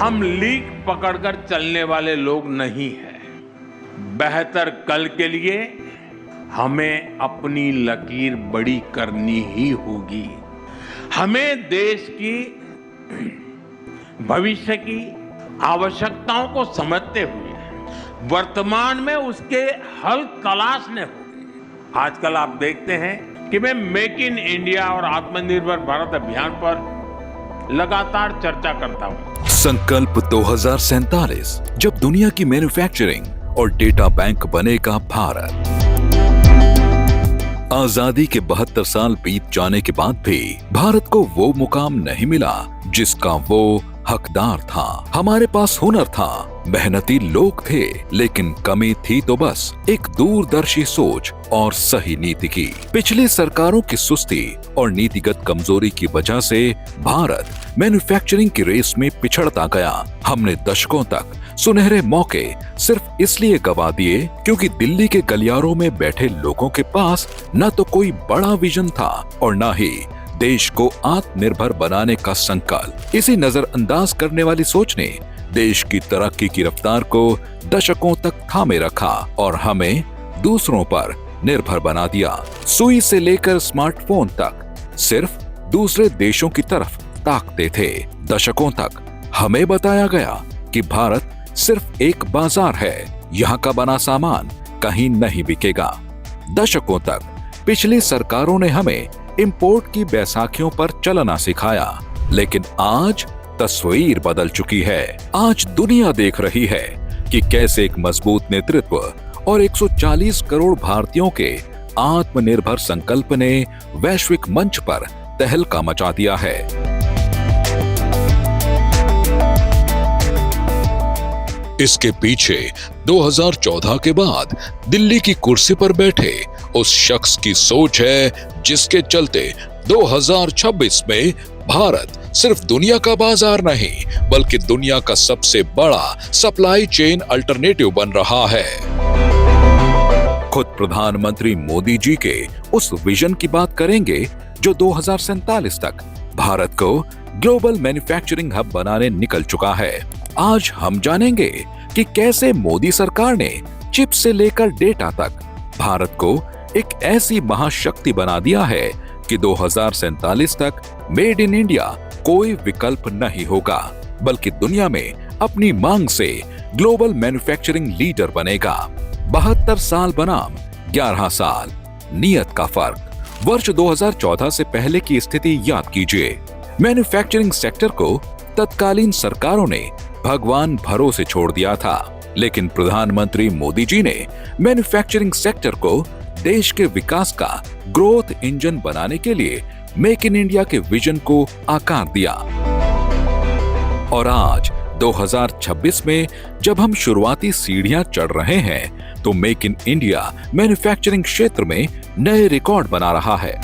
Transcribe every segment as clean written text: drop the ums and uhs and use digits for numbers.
हम लीक पकड़कर चलने वाले लोग नहीं हैं। बेहतर कल के लिए हमें अपनी लकीर बड़ी करनी ही होगी। हमें देश की भविष्य की आवश्यकताओं को समझते हुए वर्तमान में उसके हल तलाशने होंगे। आजकल आप देखते हैं कि मैं मेक इन इंडिया और आत्मनिर्भर भारत अभियान पर लगातार चर्चा करता हूं। संकल्प 2047, जब दुनिया की मैन्युफैक्चरिंग और डेटा बैंक बनेगा भारत। आजादी के 72 साल बीत जाने के बाद भी भारत को वो मुकाम नहीं मिला जिसका वो हकदार था। हमारे पास हुनर था, मेहनती लोग थे, लेकिन कमी थी तो बस एक दूरदर्शी सोच और सही नीति की। पिछली सरकारों की सुस्ती और नीतिगत कमजोरी की वजह से भारत मैन्युफैक्चरिंग की रेस में पिछड़ता गया। हमने दशकों तक सुनहरे मौके सिर्फ इसलिए गवा दिए क्योंकि दिल्ली के गलियारों में बैठे लोगों के पास न तो कोई बड़ा विजन था और न ही देश को आत्मनिर्भर बनाने का संकल्प। इसी नजरअंदाज करने वाली सोच ने देश की तरक्की की रफ्तार को दशकों तक थामे रखा और हमें दूसरों पर निर्भर बना दिया। सुई से लेकर स्मार्टफोन तक सिर्फ दूसरे देशों की तरफ ताकते थे। दशकों तक हमें बताया गया कि भारत सिर्फ एक बाजार है, यहाँ का बना सामान कहीं नहीं बिकेगा। दशकों तक पिछली सरकारों ने हमें इंपोर्ट की बैसाखियों पर चलना सिखाया, लेकिन आज तस्वीर बदल चुकी है। आज दुनिया देख रही है कि कैसे एक मजबूत नेतृत्व और 140 करोड़ भारतीयों के आत्मनिर्भर संकल्प ने वैश्विक मंच पर तहलका मचा दिया है। इसके पीछे 2014 के बाद दिल्ली की कुर्सी पर बैठे उस शख्स की सोच है जिसके चलते 2026 में भारत सिर्फ दुनिया का बाजार नहीं बल्कि दुनिया का सबसे बड़ा सप्लाई चेन अल्टरनेटिव बन रहा है। खुद प्रधानमंत्री मोदी जी के उस विजन की बात करेंगे जो 2047 तक भारत को ग्लोबल मैन्युफैक्चरिंग हब बनाने निकल चुका है। आज हम जानेंगे कि कैसे मोदी सरकार ने चिप से लेकर डेटा तक भारत को एक ऐसी महाशक्ति बना दिया है कि 2047 तक मेड इन इंडिया कोई विकल्प नहीं होगा बल्कि दुनिया में अपनी मांग से ग्लोबल मैन्युफैक्चरिंग लीडर बनेगा। 72 साल बनाम 11 साल, नियत का फर्क। वर्ष 2014 से पहले की स्थिति याद कीजिए। मैन्युफैक्चरिंग सेक्टर को तत्कालीन सरकारों ने भगवान भरोसे छोड़ दिया था, लेकिन प्रधानमंत्री मोदी जी ने मैन्युफैक्चरिंग सेक्टर को देश के विकास का ग्रोथ इंजन बनाने के लिए मेक इन इंडिया के विजन को आकार दिया। और आज 2026 में जब हम शुरुआती सीढ़ियां चढ़ रहे हैं तो मेक इन इंडिया मैन्युफैक्चरिंग क्षेत्र में नए रिकॉर्ड बना रहा है।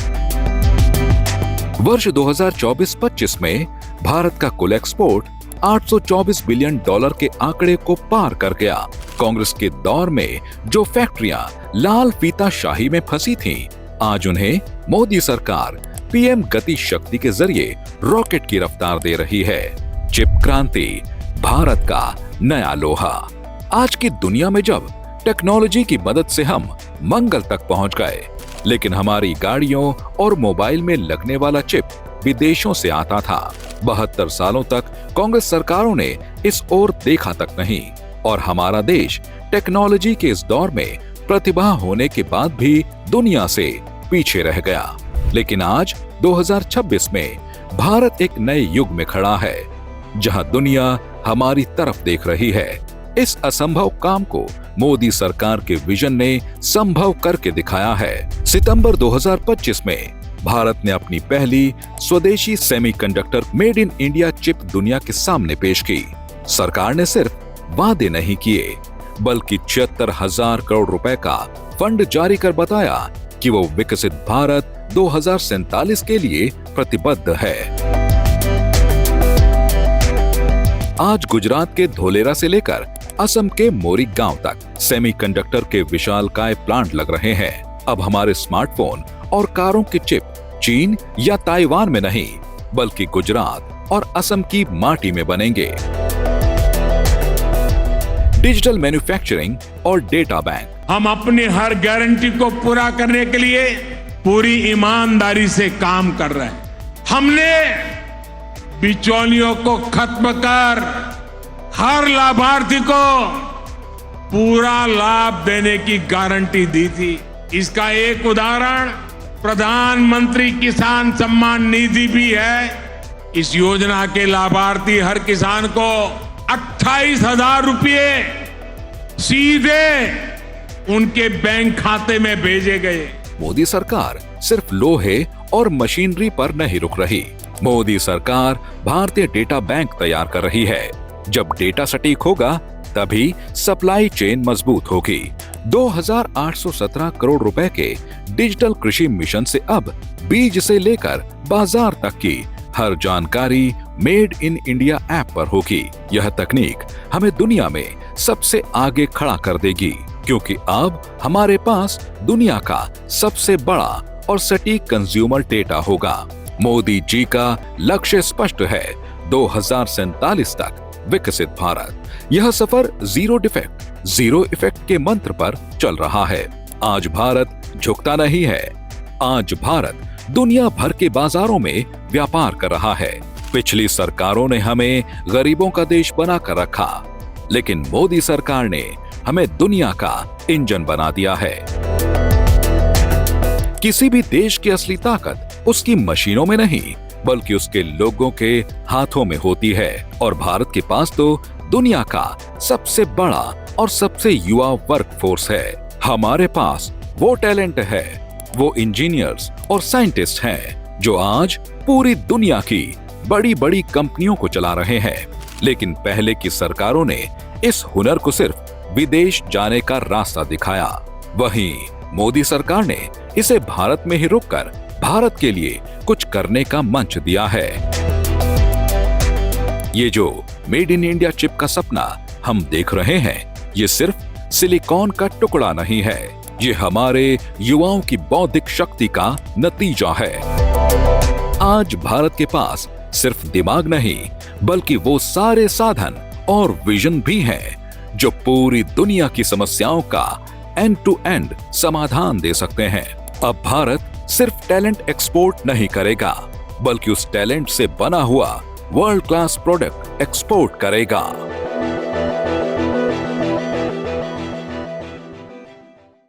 वर्ष 2024-25 में भारत का कुल एक्सपोर्ट $824 बिलियन के आंकड़े को पार कर गया। कांग्रेस के दौर में जो फैक्ट्रियां लाल फीताशाही में फंसी थीं, आज उन्हें मोदी सरकार पीएम गति शक्ति के जरिए रॉकेट की रफ्तार दे रही है। चिप क्रांति, भारत का नया लोहा। आज की दुनिया में जब टेक्नोलॉजी की मदद से हम मंगल तक पहुंच गए, लेकिन हमारी गाड़ियों और मोबाइल में लगने वाला चिप विदेशों से आता था। 72 सालों तक कांग्रेस सरकारों ने इस ओर देखा तक नहीं और हमारा देश टेक्नोलॉजी के इस दौर में प्रतिभा होने के बाद भी दुनिया से पीछे रह गया। लेकिन आज 2026 में भारत एक नए युग में खड़ा है जहां दुनिया हमारी तरफ देख रही है। इस असंभव काम को मोदी सरकार के विजन ने संभव करके दिखाया है। सितंबर 2025 में भारत ने अपनी पहली स्वदेशी semiconductor made in India chip दुनिया के सामने पेश की। सरकार ने सिर्फ वादे नहीं किए बल्कि 76,000 करोड़ रुपए का फंड जारी कर बताया कि वो विकसित भारत 2047 के लिए प्रतिबद्ध है। आज गुजरात के धोलेरा से लेकर असम के मोरी गांव तक सेमीकंडक्टर के विशालकाय प्लांट लग रहे हैं। अब हमारे स्मार्टफोन और कारों की चिप चीन या ताइवान में नहीं बल्कि गुजरात, और असम की माटी में बनेंगे। डिजिटल मैन्युफैक्चरिंग और डेटा बैंक। हम अपनी हर गारंटी को पूरा करने के लिए पूरी ईमानदारी से काम कर रहे हैं। हमने बिचौलियों को खत्म कर हर लाभार्थी को पूरा लाभ देने की गारंटी दी थी। इसका एक उदाहरण प्रधानमंत्री किसान सम्मान निधि भी है। इस योजना के लाभार्थी हर किसान को 28,000 रुपये सीधे उनके बैंक खाते में भेजे गए। मोदी सरकार सिर्फ लोहे और मशीनरी पर नहीं रुक रही। मोदी सरकार भारतीय डेटा बैंक तैयार कर रही है। जब डेटा सटीक होगा तभी सप्लाई चेन मजबूत होगी। 2,817 करोड़ रुपए के डिजिटल कृषि मिशन से अब बीज से लेकर बाजार तक की हर जानकारी मेड इन इंडिया ऐप पर होगी। यह तकनीक हमें दुनिया में सबसे आगे खड़ा कर देगी, क्योंकि अब हमारे पास दुनिया का सबसे बड़ा और सटीक कंज्यूमर डेटा होगा। मोदी जी का लक्ष्य स्पष्ट है, 2047 तक विकसित भारत। यह सफर जीरो डिफेक्ट, जीरो इफेक्ट के मंत्र पर चल रहा है। आज भारत झुकता नहीं है। आज भारत दुनिया भर के बाजारों में व्यापार कर रहा है। पिछली सरकारों ने हमें गरीबों का देश बनाकर रखा, लेकिन मोदी सरकार ने हमें दुनिया का इंजन बना दिया है। किसी भी देश की असली ताकत उसकी मशीनों में नहीं, बल्कि उसके लोगों के हाथों में होती है। और भारत के पास तो दुनिया का सबसे बड़ा और सबसे युवा वर्क फोर्स है। हमारे पास वो टैलेंट है, वो इंजीनियर्स और साइंटिस्ट हैं जो आज पूरी दुनिया की बड़ी बड़ी कंपनियों को चला रहे हैं। लेकिन पहले की सरकारों ने इस हुनर को सिर्फ विदेश जाने का रास्ता दिखाया। वहीं मोदी सरकार ने इसे भारत में ही रुककर भारत के लिए कुछ करने का मंच दिया है। ये जो मेड इन इंडिया चिप का सपना हम देख रहे हैं, ये सिर्फ सिलिकॉन का टुकड़ा नहीं है, ये हमारे युवाओं की बौद्धिक शक्ति का नतीजा है। आज भारत के पास सिर्फ दिमाग नहीं, बल्कि वो सारे साधन और विजन भी हैं जो पूरी दुनिया की समस्याओं का एंड टू एंड समाधान दे सकते हैं। अब भारत सिर्फ टैलेंट एक्सपोर्ट नहीं करेगा, बल्कि उस टैलेंट से बना हुआ वर्ल्ड क्लास प्रोडक्ट एक्सपोर्ट करेगा।